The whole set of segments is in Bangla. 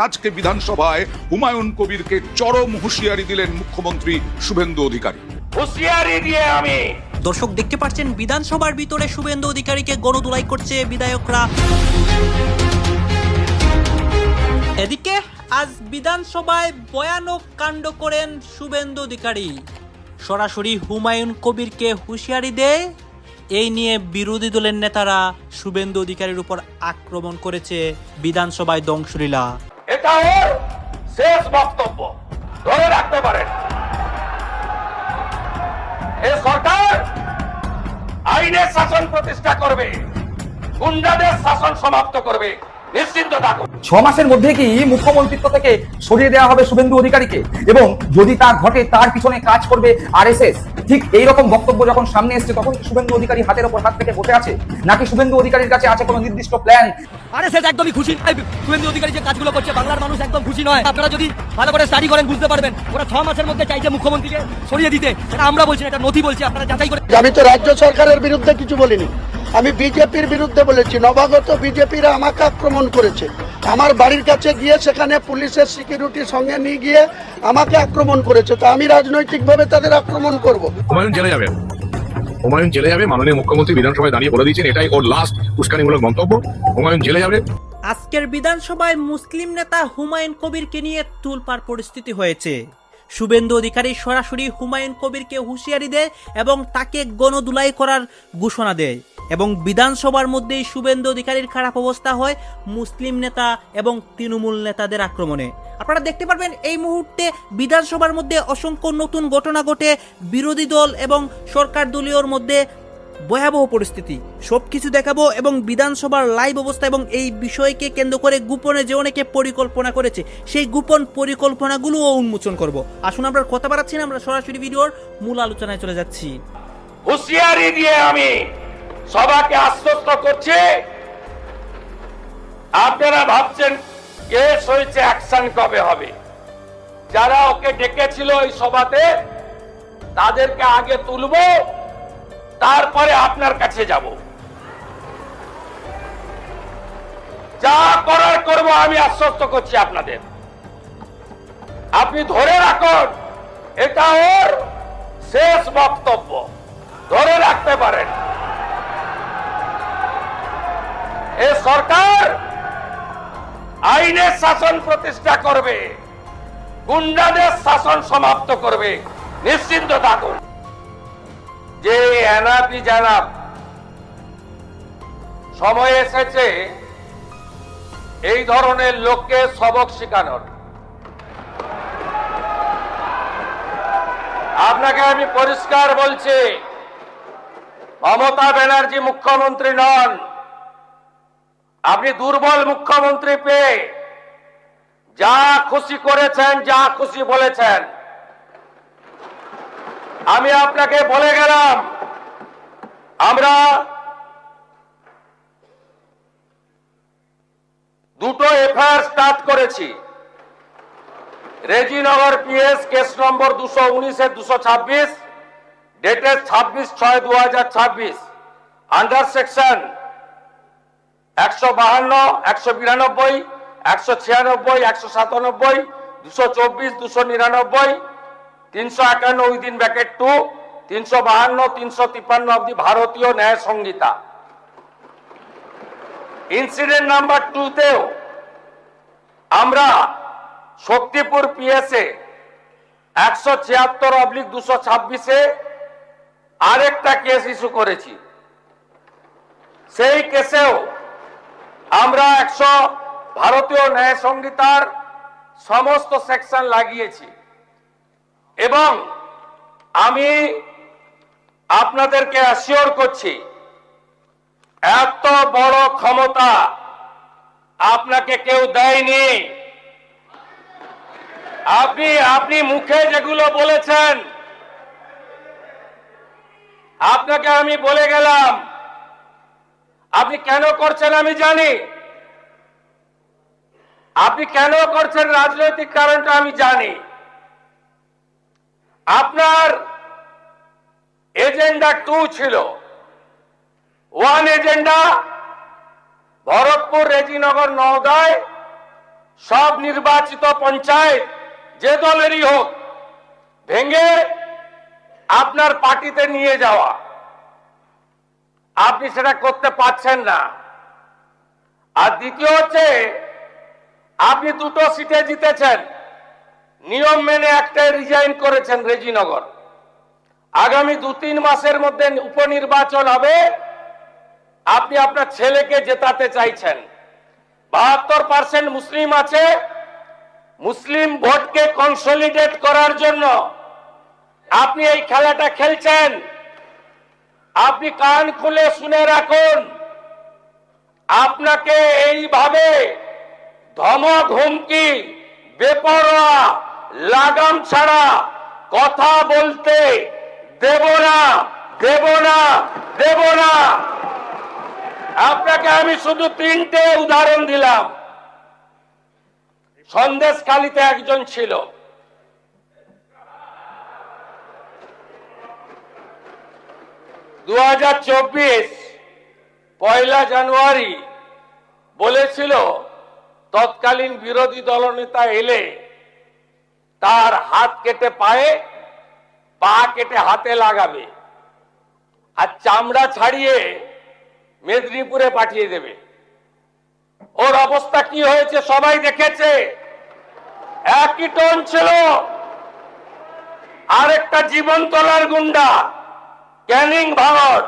আজকে বিধানসভায় হুমায়ুন কবিরকে চরম হুঁশিয়ারি দিলেন মুখ্যমন্ত্রী শুভেন্দু অধিকারী। হুঁশিয়ারি দিয়ে আমি দর্শক দেখতে পাচ্ছেন বিধানসভার ভিতরে শুভেন্দু অধিকারীকে গণধোলাই করছে বিধায়করা। এদিকে আজ বিধানসভায় ভয়ানক কাণ্ড করেন শুভেন্দু অধিকারী, সরাসরি হুমায়ুন কবিরকে হুঁশিয়ারি দেয়। এই নিয়ে বিরোধী দলের নেতারা শুভেন্দু অধিকারীর উপর আক্রমণ করেছে, বিধানসভায় ধ্বংসলীলা। এটা ওর শেষ বক্তব্য, ধরে রাখতে পারেন। এই সরকার আইনের শাসন প্রতিষ্ঠা করবে, গুন্ডাদের শাসন সমাপ্ত করবে, নিশ্চিন্ত থাকুন। 6 মাসের মধ্যে কি মুখ্যমন্ত্রিত্ব থেকে সরিয়ে দেওয়া হবে শুভেন্দু অধিকারীকে, এবং যদি তা ঘটে তার পিছনে কাজ করবে আরএসএস। ঠিক এইরকম বক্তব্য যখন সামনে এসছে তখন কি শুভেন্দু অধিকারী হাতের ওপর হাত থেকে বসে আছে, নাকি শুভেন্দু অধিকারীর কাছে আছে কোনো নির্দিষ্ট প্ল্যান? আরএসএস একদমই খুশি নয় শুভেন্দু অধিকারী যে কাজগুলো করছে, বাংলার মানুষ একদম খুশি নয়। আপনারা যদি ভালো করে স্টাডি করেন বুঝতে পারবেন, ওরা 6 মাসের মধ্যে চাইছে মুখ্যমন্ত্রীকে সরিয়ে দিতে। এটা আমরা বলছি, এটা নথি বলছি, আপনারা যাচাই করে। আমি তো রাজ্য সরকারের বিরুদ্ধে কিছু বলিনি, আমি বিজেপির বিরুদ্ধে বলেছি। নবাগত বিজেপিরা আমাকে আক্রমণ করেছে, আমার বাড়ির কাছে গিয়ে সেখানে পুলিশের সিকিউরিটি সঙ্গে নিয়ে গিয়ে আমাকে আক্রমণ করেছে। তা আমি রাজনৈতিকভাবে তাদের আক্রমণ করব? হুমায়ুন জেলে যাবে, হুমায়ুন জেলে যাবে। মাননীয় মুখ্যমন্ত্রী বিধানসভায় দাঁড়িয়ে বলে দিয়েছেন, এটাই ওর লাস্ট উস্কানিমূলক মন্তব্য। হুমায়ুন জেলে যাবে। আজকের বিধানসভায় মুসলিম নেতা হুমায়ুন কবিরকে নিয়ে তুলপাড় পরিস্থিতি হয়েছে। শুভেন্দু অধিকারী সরাসরি হুমায়ুন কবিরকে হুঁশিয়ারি দেয় এবং তাকে গণধোলাই করার ঘোষণা দেয়, এবং বিধানসভার মধ্যেই শুভেন্দু অধিকারীর খারাপ অবস্থা হয় মুসলিম নেতা এবং তৃণমূল নেতাদের আক্রমণে। আপনারা দেখতে পারবেন এই মুহূর্তে বিধানসভার মধ্যে অসংখ্য নতুন ঘটনা ঘটে, বিরোধী দল এবং সরকার দলীয়র মধ্যে ভয়াবহ পরিস্থিতি। সবকিছু দেখাবো এবং বিধানসভার লাইভ অবস্থা এবং এই বিষয়কে কেন্দ্র করে গোপনে যে অনেকে পরিকল্পনা করেছে সেই গোপন পরিকল্পনাগুলোও উন্মোচন করব। আসুন আমরা কথা বাড়াচ্ছি না, আমরা সরাসরি ভিডিওর মূল আলোচনায় চলে যাচ্ছি। হুঁশিয়ারি দিয়ে আমি সবাইকে আশ্বস্ত করছি, আপনারা ভাবছেন কেস হয়েছে, অ্যাকশন কবে হবে? যারা ওকে ডেকেছিল এই সভাতে তাদেরকে আগে তুলবো, তারপরে আপনার কাছে যাব। যা করার করব, আমি আশ্বস্ত করছি আপনাদের। আপনি ধরে রাখুন, এটা ওর শেষ বক্তব্য, ধরে রাখতে পারেন। এ সরকার আইনের শাসন প্রতিষ্ঠা করবে, গুন্ডাদের শাসন সমাপ্ত করবে, নিশ্চিন্ত থাকুন। যে এনাফি জানাব, সময় এসেছে এই ধরনের লোককে সবক শেখানোর। আপনাকে আমি পরিষ্কার বলছি, মমতা ব্যানার্জি মুখ্যমন্ত্রী নন। আপনি দুর্বল মুখ্যমন্ত্রী পেয়ে যা খুশি করেছেন, যা খুশি বলেছেন। আমি আপনাকে বলে গেলাম, আমরা দুটো এফআইআর স্টার্ট করেছি। Rejinagar PS case number 219/226, dated 26/6/2026, under section 152, 192, 196, 197, 224, 299, 351 within bracket 2, 352, 353 of the ভারতীয় ন্যায় সংহিতা। ইনসিডেন্ট নাম্বার 2 তেও আমরা শক্তিপুর পিএসএ 176/226-এ আরেকটা কেস ইস্যু করেছি। সেই কেসেও আমরা ভারতীয় ন্যায় সংহিতার সমস্ত সেকশন লাগিয়েছি, এবং আমি আপনাদেরকে অ্যাসিওর করছি, এত বড় ক্ষমতা আপনাকে কেউ দেয়নি। আপনি মুখে যেগুলো বলেছেন, আপনাকে আমি বলে গেলাম, আপনি কেন করছেন আমি জানি। আপনি কেন করছেন রাজনৈতিক কারণটা আমি জানি। আপনার এজেন্ডা 2 ছিল। 1 এজেন্ডা ভরতপুর, রেজিনগর, নওদায় সব নির্বাচিত পঞ্চায়েত যে দলেরই হোক ভেঙে আপনার পার্টিতে নিয়ে যাওয়া, আপনি সেটা করতে পারছেন না। আর দ্বিতীয় হচ্ছে, আপনি 2টো সিটে জিতেছেন, নিয়ম মেনে একটাই রিজাইন করেছেন রেজিনগর। আগামী 2-3 মাসের মধ্যে উপনির্বাচন হবে, আপনি আপনার ছেলেকে জেতাতে চাইছেন। 72% মুসলিম আছে, মুসলিম ভোটকে কনসলিডেট করার জন্য আপনি এই খেলাটা খেলছেন। আপনি কান খুলে শুনে রাখুন, আপনাকে এইভাবে ধমক হুমকি বেপরোয়া লাগাম ছাড়া কথা বলতে দেব না, দেব না, দেব না। আপনাকে আমি শুধু 3টে উদাহরণ দিলাম। সন্দেশখালীতে একজন ছিল, পয়লা জানুয়ারি বলেছিল তৎকালীন বিরোধী দলনেতা এলে তার হাত কেটে পায়ে, পা কেটে হাতে লাগাবে আর চামড়া ছাড়িয়ে মেদিনীপুরে পাঠিয়ে দেবে। ওর অবস্থা কি হয়েছে সবাই দেখেছে। একই টোন ছিল। আরেকটা জীবনতলার গুন্ডা ক্যানিং ভাঙড়,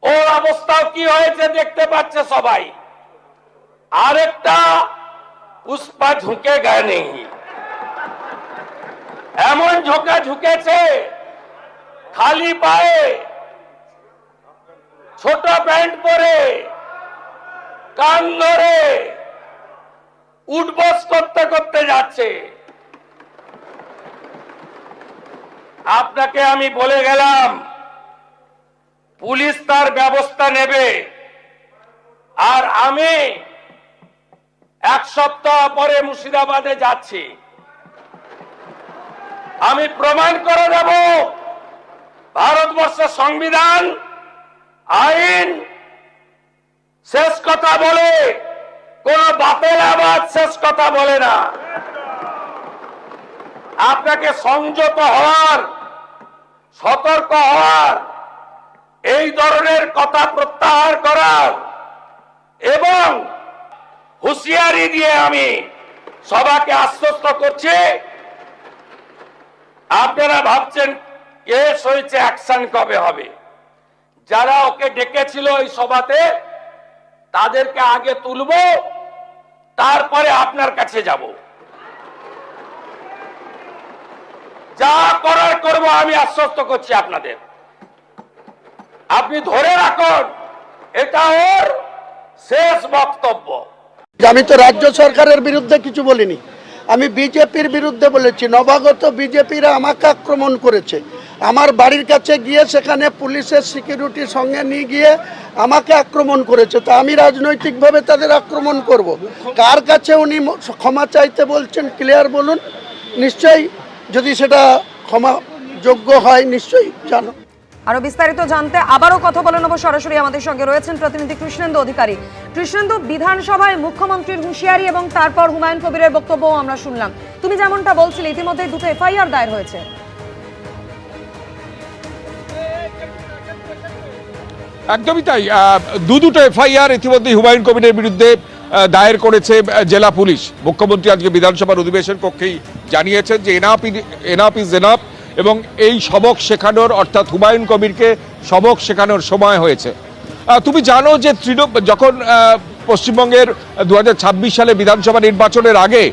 ওর অবস্থাও কি হয়েছে দেখতে পাচ্ছে সবাই। আরেকটা পুষ্পা ঝুঁকে গায়ে নেই, এমন ঝোঁকা ঝুঁকেছে খালি পায়ে, ছোট প্যান্ট পরে, কান ধরে উঠবস করতে করতে যাচ্ছে। আপনাকে আমি বলে গেলাম, পুলিশ তার ব্যবস্থা নেবে। আর আমি 1 সপ্তাহ পরে মুর্শিদাবাদে যাচ্ছি। আমি প্রমাণ করে দেব ভারতবর্ষের সংবিধান, আইন শেষ কথা বলে, কোন বাতেল আবাদ শেষ কথা বলে না। আপনাকে সংযত হওয়ার, সতর্ক হওয়ার, এই ধরনের কথা প্রত্যাহার করার এবং হুঁশিয়ারি দিয়ে আমি সবাইকে আশ্বস্ত করছি। আপনারা ভাবছেন কেস হয়েছে, অ্যাকশন কবে হবে? যারা ওকে ডেকেছিল এই সভাতে তাদেরকে আগে তুলবো, তারপরে আপনার কাছে যাব। যা করার করব, আমি আশ্বস্ত করছি আপনাদের। আপনি ধরে রাখুন, এটা ওর শেষ বক্তব্য। আমি তো রাজ্য সরকারের বিরুদ্ধে কিছু বলিনি, আমি বিজেপির বিরুদ্ধে বলেছি। নবাগত বিজেপিরা আমাকে আক্রমণ করেছে, আমার বাড়ির কাছে গিয়ে সেখানে পুলিশের সিকিউরিটির সঙ্গে নিয়ে গিয়ে আমাকে আক্রমণ করেছে। তো আমি রাজনৈতিকভাবে তাদের আক্রমণ করব? কার কাছে উনি ক্ষমা চাইতে বলছেন ক্লিয়ার বলুন। নিশ্চয়ই যদি সেটা ক্ষমাযোগ্য হয় নিশ্চয়ই জানো। আরো বিস্তারিত জানতে আবারও কথা বলে নেব। সরাসরি আমাদের সঙ্গে রয়েছেন প্রতিনিধি কৃষ্ণেন্দু অধিকারী। কৃষ্ণেন্দু, বিধানসভায় মুখ্যমন্ত্রীর হুঁশিয়ারি এবং তারপর হুমায়ুন কবিরের বক্তব্য আমরা শুনলাম। তুমি যেমনটা বলছিলে, ইতিমধ্যে 2টো এফআইআর দায়ের হয়েছে। একদমই তাই। দুটো এফআইআর ইতিমধ্যে হুমায়ুন কবিরের বিরুদ্ধে দায়ের করেছে জেলা পুলিশ। মুখ্যমন্ত্রী আজকে বিধানসভার অধিবেশন কক্ষেই জানিয়েছেন যে এনাফ ইজ এনাফ এবং এই সবক শেখানোর, অর্থাৎ হুমায়ুন কবিরকে সবক শেখানোর সময় হয়েছে। তুমি জানো যে যখন পশ্চিমবঙ্গের 2026 সালে বিধানসভা নির্বাচনের আগে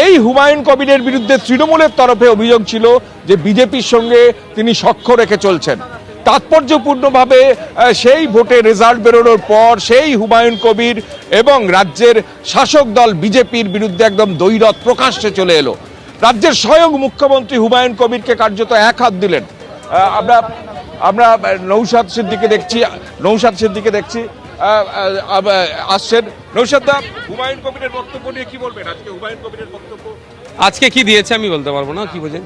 এই হুমায়ুন কবিরের বিরুদ্ধে তৃণমূলের তরফে অভিযোগ ছিল যে বিজেপির সঙ্গে তিনি সখ্য রেখে চলছেন। তাৎপর্যপূর্ণভাবে সেই ভোটে রেজাল্ট বেরোনোর পর সেই হুমায়ুন কবির এবং রাজ্যের শাসক দল বিজেপির বিরুদ্ধে একদম দ্বৈরথ প্রকাশ্যে চলে এলো। রাজ্যের স্বয়ং মুখ্যমন্ত্রী হুমায়ুন কবিরকে কার্যত এক হাত দিলেন। আমরা নৌশাদ সিদ্দিকে দেখছি আসছেন। নৌশাদ দা, হুমায়ুন কবিরের বক্তব্য নিয়ে কি বলবেন? আজকে হুমায়ুন কবিরের বক্তব্য আজকে কি দিয়েছে আমি বলতে পারবো না, কি বোঝেন।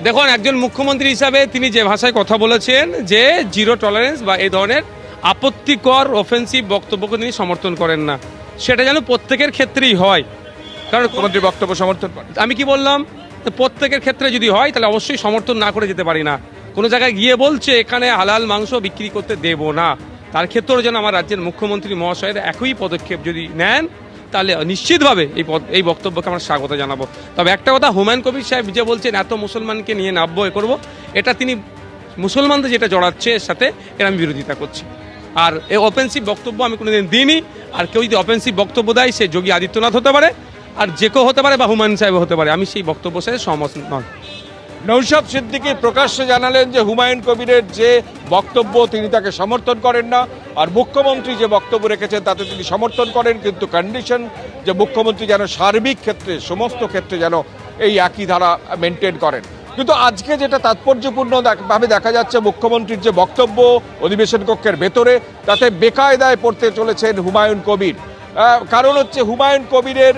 দেখুন, একজন মুখ্যমন্ত্রী হিসাবে তিনি যে ভাষায় কথা বলেছেন যে জিরো টলারেন্স বা এই ধরনের আপত্তিকর অফেন্সিভ বক্তব্যকে তিনি সমর্থন করেন না। সেটা যেন প্রত্যেকের ক্ষেত্রেই হয়। কারণ মুখ্যমন্ত্রীর বক্তব্য সমর্থন করেন? আমি কি বললাম, প্রত্যেকের ক্ষেত্রে যদি হয় তাহলে অবশ্যই সমর্থন না করে যেতে পারি না। কোনো জায়গায় গিয়ে বলছে এখানে হালাল মাংস বিক্রি করতে দেব না, তার ক্ষেত্রেও যেন আমার রাজ্যের মুখ্যমন্ত্রী মহাশয়ের একই পদক্ষেপ যদি নেন তাহলে নিশ্চিতভাবে এই বক্তব্যকে আমরা স্বাগত জানাবো। তবে একটা কথা, হুমায়ুন কবির সাহেব যে বলছেন এত মুসলমানকে নিয়ে নামবো এ করবো, এটা তিনি মুসলমানদের যেটা জড়াচ্ছে এর সাথে এর আমি বিরোধিতা করছি। আর এই অফেন্সিভ বক্তব্য আমি কোনোদিন দিইনি। আর কেউ যদি অফেন্সিভ বক্তব্য দেয় সে যোগী আদিত্যনাথ হতে পারে, আর যে কেউ হতে পারে, বা হুমায়ুন সাহেব হতে পারে, আমি সেই বক্তব্যের সাথে সহমত নয়। নৌশাদ সিদ্দিকী প্রকাশ্যে জানালেন যে হুমায়ুন কবিরের যে বক্তব্য তিনি তাকে সমর্থন করেন না, আর মুখ্যমন্ত্রী যে বক্তব্য রেখেছেন তাতে তিনি সমর্থন করেন, কিন্তু কন্ডিশন যে মুখ্যমন্ত্রী যেন সার্বিক ক্ষেত্রে সমস্ত ক্ষেত্রে যেন এই একই ধারা মেনটেন করেন। কিন্তু আজকে যেটা তাৎপর্যপূর্ণ ভাবে দেখা যাচ্ছে, মুখ্যমন্ত্রীর যে বক্তব্য অধিবেশন কক্ষের ভেতরে, তাতে বেকায়দায় পড়তে চলেছেন হুমায়ুন কবির। কারণ হচ্ছে হুমায়ুন কবিরের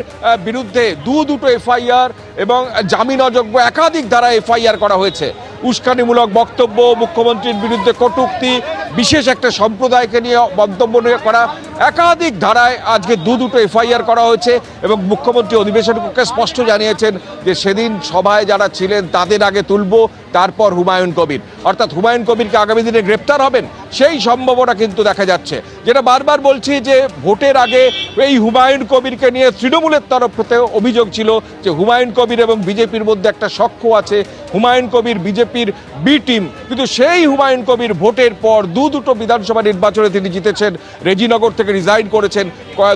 বিরুদ্ধে দুটো এফআইআর এবং জামিন অযোগ্য একাধিক ধারা এফআইআর করা হয়েছে। উস্কানিমূলক বক্তব্য, মুখ্যমন্ত্রীর বিরুদ্ধে কটূক্তি, বিশেষ একটা সম্প্রদায়কে নিয়ে মন্তব্য নিয়ে করা, একাধিক ধারায় আজকে দুটো এফআইআর করা হয়েছে। এবং মুখ্যমন্ত্রী অধিবেশন কক্ষে স্পষ্ট জানিয়েছেন যে সেদিন সভায় যারা ছিলেন তাদের আগে তুলব, তারপর হুমায়ুন কবির। অর্থাৎ হুমায়ুন কবিরকে আগামী দিনে গ্রেপ্তার হবেন সেই সম্ভাবনা কিন্তু দেখা যাচ্ছে। যেটা বারবার বলছি যে ভোটের আগে এই হুমায়ুন কবিরকে নিয়ে তৃণমূলের তরফ থেকে অভিযোগ ছিল যে হুমায়ুন কবির এবং বিজেপির মধ্যে একটা সখ্য আছে, হুমায়ুন কবির বিজেপির বি টিম। কিন্তু সেই হুমায়ুন কবির ভোটের পর দুটো বিধানসভা নির্বাচনে তিনি জিতেছেন, রেজিনগর থেকে রিজাইন করেছেন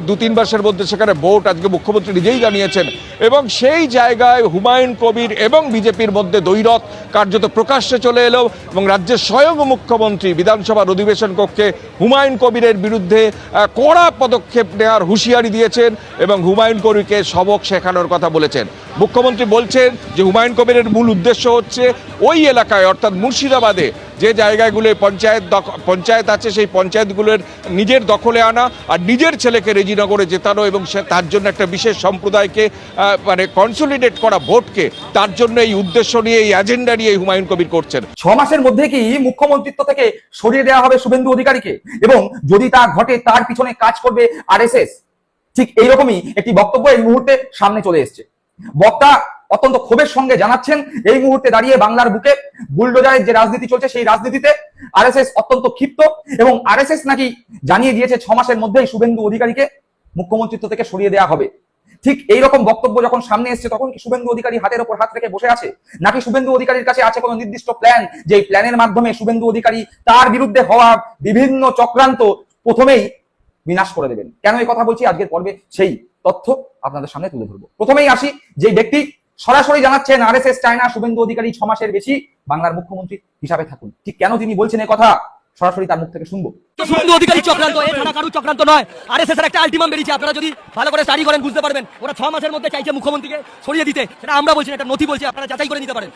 2-3 মাসের মধ্যে, সেখানে ভোট আজকে মুখ্যমন্ত্রী নিজেই জানিয়েছেন। এবং সেই জায়গায় হুমায়ুন কবির এবং বিজেপির মধ্যে দ্বৈরথ কার্যত প্রকাশ্যে চলে এলো এবং রাজ্যের স্বয়ং মুখ্যমন্ত্রী বিধানসভার অধিবেশন কক্ষে হুমায়ুন কবিরের বিরুদ্ধে কড়া পদক্ষেপ নেওয়ার হুঁশিয়ারি দিয়েছেন এবং হুমায়ুন কবিরকে সবক শেখানোর কথা বলেছেন। মুখ্যমন্ত্রী বলছেন যে হুমায়ুন কবিরের মূল উদ্দেশ্য হচ্ছে ওই এলাকায় অর্থাৎ মুর্শিদাবাদে যে জায়গাগুলোয় পঞ্চায়েত আছে সেই পঞ্চায়েতগুলোর নিজের দখলে আনা আর নিজের ছেলেকে রেজিনগরে জেতানো এবং তার জন্য একটা বিশেষ সম্প্রদায়কে মানে কনসলিডেট করা ভোটকে, তার জন্য এই উদ্দেশ্য নিয়ে এই এজেন্ডা নিয়ে হুমায়ুন কবির করছেন। 6 মাসের মধ্যে কি মুখ্যমন্ত্রিত্ব থেকে সরিয়ে দেওয়া হবে শুভেন্দু অধিকারীকে, এবং যদি তা ঘটে তার পিছনে কাজ করবে আরএসএস। ঠিক এইরকমই একটি বক্তব্য এই মুহূর্তে সামনে চলে এসছে। বক্তা অত্যন্ত ক্ষোভের সঙ্গে জানাচ্ছেন এই মুহূর্তে দাঁড়িয়ে বাংলার বুকে বুলডোজারের যে রাজনীতি চলছে সেই রাজনীতিতে আরএসএস অত্যন্ত ক্ষিপ্ত, এবং আরএসএস নাকি জানিয়ে দিয়েছে 6 মাসের মধ্যেই শুভেন্দু অধিকারীকে মুখ্যমন্ত্রিত্ব থেকে সরিয়ে দেওয়া হবে। ঠিক এইরকম বক্তব্য যখন সামনে এসছে তখন কি শুভেন্দু অধিকারী হাতের ওপর হাত রেখে বসে আছে, নাকি শুভেন্দু অধিকারীর কাছে আছে কোনো নির্দিষ্ট প্ল্যান, যে প্ল্যানের মাধ্যমে শুভেন্দু অধিকারী তার বিরুদ্ধে হওয়া বিভিন্ন চক্রান্ত প্রথমেই বিনাশ করে দেবেন? কেন এই কথা বলছি, আজকের পর্বে সেই তথ্য আপনাদের সামনে তুলে ধরবো। প্রথমেই আসি, যে ব্যক্তি সরাসরি জানাচ্ছেন আরএসএস চায় না শুভেন্দু অধিকারী 6 মাসের বেশি বাংলার মুখ্যমন্ত্রী হিসাবে থাকুন। ঠিক কেন তিনি বলছেন এই কথা, সরাসরি তার মুখ থেকে শুনবো। শুভেন্দু অধিকারী চক্রান্ত, এই থানা কারুর চক্রান্ত নয়। আরএসএস এর একটা আলটিমাম বেরিয়েছে, আপনারা যদি ভালো করে স্টাডি করেন বুঝতে পারবেন। ওরা 6 মাসের মধ্যে চাইছে মুখ্যমন্ত্রীকে সরিয়ে দিতে, সেটা আমরা বলছি না, এটা নথি বলছি, আপনারা যাচাই করে নিতে পারেন।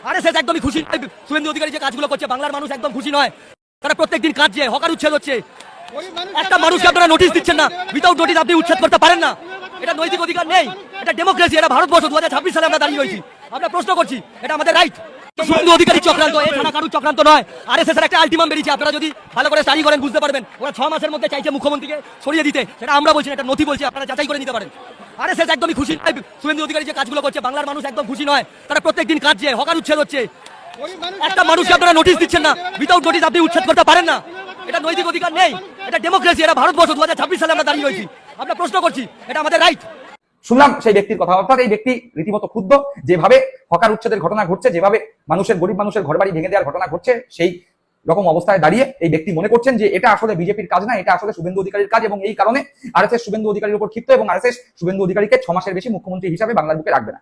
আরএসএস একদমই খুশি নয় শুভেন্দু অধিকারী যে কাজগুলো করছে, বাংলার মানুষ একদম খুশি নয়। তারা প্রত্যেকদিন কাটছে, হকার উচ্ছেদ হচ্ছে। একটা মানুষকে আপনারা নোটিশ দিচ্ছেন না, উইদাউট নোটিস আপনি উচ্ছেদ করতে পারেন না। এটা নৈতিক অধিকার নেই, এটা ডেমোক্রেসি, এটা ভারতবর্ষ। 2026 সালে আমরা দাঁড়িয়ে হয়েছি, আমরা প্রশ্ন করছি, এটা আমাদের রাইট। শুভেন্দু অধিকারী চক্রান্ত, এই থানা কারুর চক্রান্ত নয়। আরএসএস এর একটা আলটিমাম বেরিয়েছে, আপনারা যদি ভালো করে স্টাডি করেন বুঝতে পারবেন। ওরা 6 মাসের মধ্যে চাইছে মুখ্যমন্ত্রীকে সরিয়ে দিতে, সেটা আমরা বলছি না, এটা নথি বলছি, আপনারা যাচাই করে নিতে পারেন। আরএসএস একদমই খুশি নয় শুভেন্দু অধিকারী যে কাজগুলো করছে, বাংলার মানুষ একদম খুশি নয়। তারা প্রত্যেকদিন কাটছে, হকার উচ্ছেদ হচ্ছে। একটা মানুষকে আপনারা নোটিশ দিচ্ছেন না, উইদাউট নোটিস আপনি উচ্ছেদ করতে পারেন না। এটা নৈতিক অধিকার নেই, এটা ডেমোক্রেসি, এটা ভারতবর্ষ। 2026 সালে আমরা দাঁড়িয়ে হয়েছি, আমরা প্রশ্ন করছি, এটা আমাদের রাইট। শুনলাম সেই ব্যক্তির কথা, অর্থাৎ এই ব্যক্তি রীতিমতো ক্ষুব্ধ। যেভাবে হকার উচ্ছেদের ঘটনা ঘটছে, যেভাবে গরিব মানুষের ঘরবাড়ি ভেঙে দেওয়ার ঘটনা ঘটছে, সেই রকম অবস্থায় দাঁড়িয়ে এই ব্যক্তি মনে করছেন যে এটা আসলে বিজেপির কাজ না, এটা আসলে শুভেন্দু অধিকারীর কাজ, এবং এই কারণে আরএসএস শুভেন্দু অধিকারীর উপর ক্ষিপ্ত, এবং আরএসএস শুভেন্দু অধিকারীকে 6 মাসের বেশি মুখ্যমন্ত্রী হিসাবে বাংলার বুকে রাখবে না।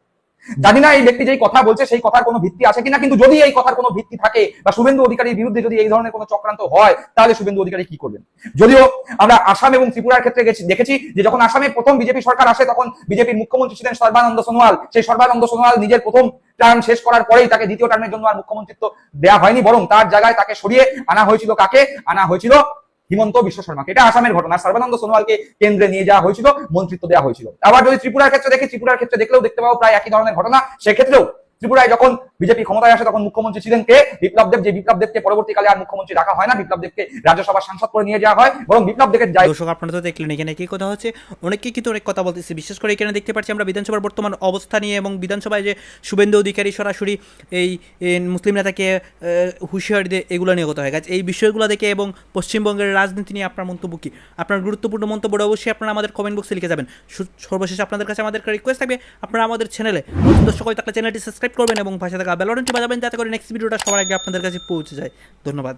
জানি না এই ব্যক্তি যেই কথা বলছে সেই কথার কোনো ভিত্তি আছে কিনা, কিন্তু যদি এই কথার কোনো ভিত্তি থাকে বা শুভেন্দু অধিকারীর বিরুদ্ধে যদি এই ধরনের কোনো চক্রান্ত হয়, তাহলে শুভেন্দু অধিকারী কি করবেন? যদিও আমরা আসাম এবং ত্রিপুরার ক্ষেত্রে দেখেছি যে যখন আসামে প্রথম বিজেপি সরকার আসে তখন বিজেপির মুখ্যমন্ত্রী ছিলেন সর্বানন্দ সোনোয়াল। সেই সর্বানন্দ সোনোয়াল নিজের প্রথম টার্ম শেষ করার পরেই তাকে দ্বিতীয় টার্মের জন্য আর মুখ্যমন্ত্রিত্ব দেওয়া হয়নি, বরং তার জায়গায় তাকে সরিয়ে আনা হয়েছিল। কাকে আনা হয়েছিল? হিমন্ত বিশ্ব শর্মাকে। এটা আসামের ঘটনা। সর্বানন্দ সোনোয়ালকে কেন্দ্রে নিয়ে যাওয়া হয়েছিল, মন্ত্রিত্ব দেওয়া হয়েছিল। আবার যদি ত্রিপুরার ক্ষেত্রে দেখি, ত্রিপুরার ক্ষেত্রে দেখলেও দেখতে পাবো প্রায় একই ধরনের ঘটনা। সেক্ষেত্রেও ত্রিপুরায় যখন বিজেপি ক্ষমতায় আসে তখন মুখ্যমন্ত্রী ছিলেন কে? বিপ্লব দেব। যে বিপ্লব দেবকে পরবর্তীকালে আর মুখ্যমন্ত্রী রাখা হয় না, বিপ্লব দেবকে রাজ্যসভার সাংসদ করে নিয়ে যাওয়া হয়, বরং বিপ্লব দেবের দর্শক আপনারা তো দেখলেন এখানে কি কথা হচ্ছে, অনেকে কিন্তু অনেক কথা বলতেছে। বিশেষ করে এখানে দেখতে পাচ্ছি আমরা বিধানসভার বর্তমান অবস্থা নিয়ে এবং বিধানসভায় যে শুভেন্দু অধিকারী সরাসরি এই মুসলিম নেতাকে হুঁশিয়ারি দিয়ে এগুলো নিয়ে কথা হয়। এই বিষয়গুলো দেখে এবং পশ্চিমবঙ্গের রাজনীতি নিয়ে আপনার মন্তব্য কি? আপনার গুরুত্বপূর্ণ মন্তব্যটা অবশ্যই আপনারা আমাদের কমেন্ট বক্সে লিখে যাবেন। সর্বশেষ আপনাদের কাছে আমাদের রিকোয়েস্ট থাকবে, আপনারা আমাদের চ্যানেলে নতুন দর্শক হয়ে থাকলে চ্যানেলটি সাবস্ক্রাইব করবেন এবং পাশে থাকা বেল বাটনটি বাজাবেন যাতে করে নেক্সট ভিডিওটা সবার আগে আপনাদের কাছে পৌঁছে যায়। ধন্যবাদ।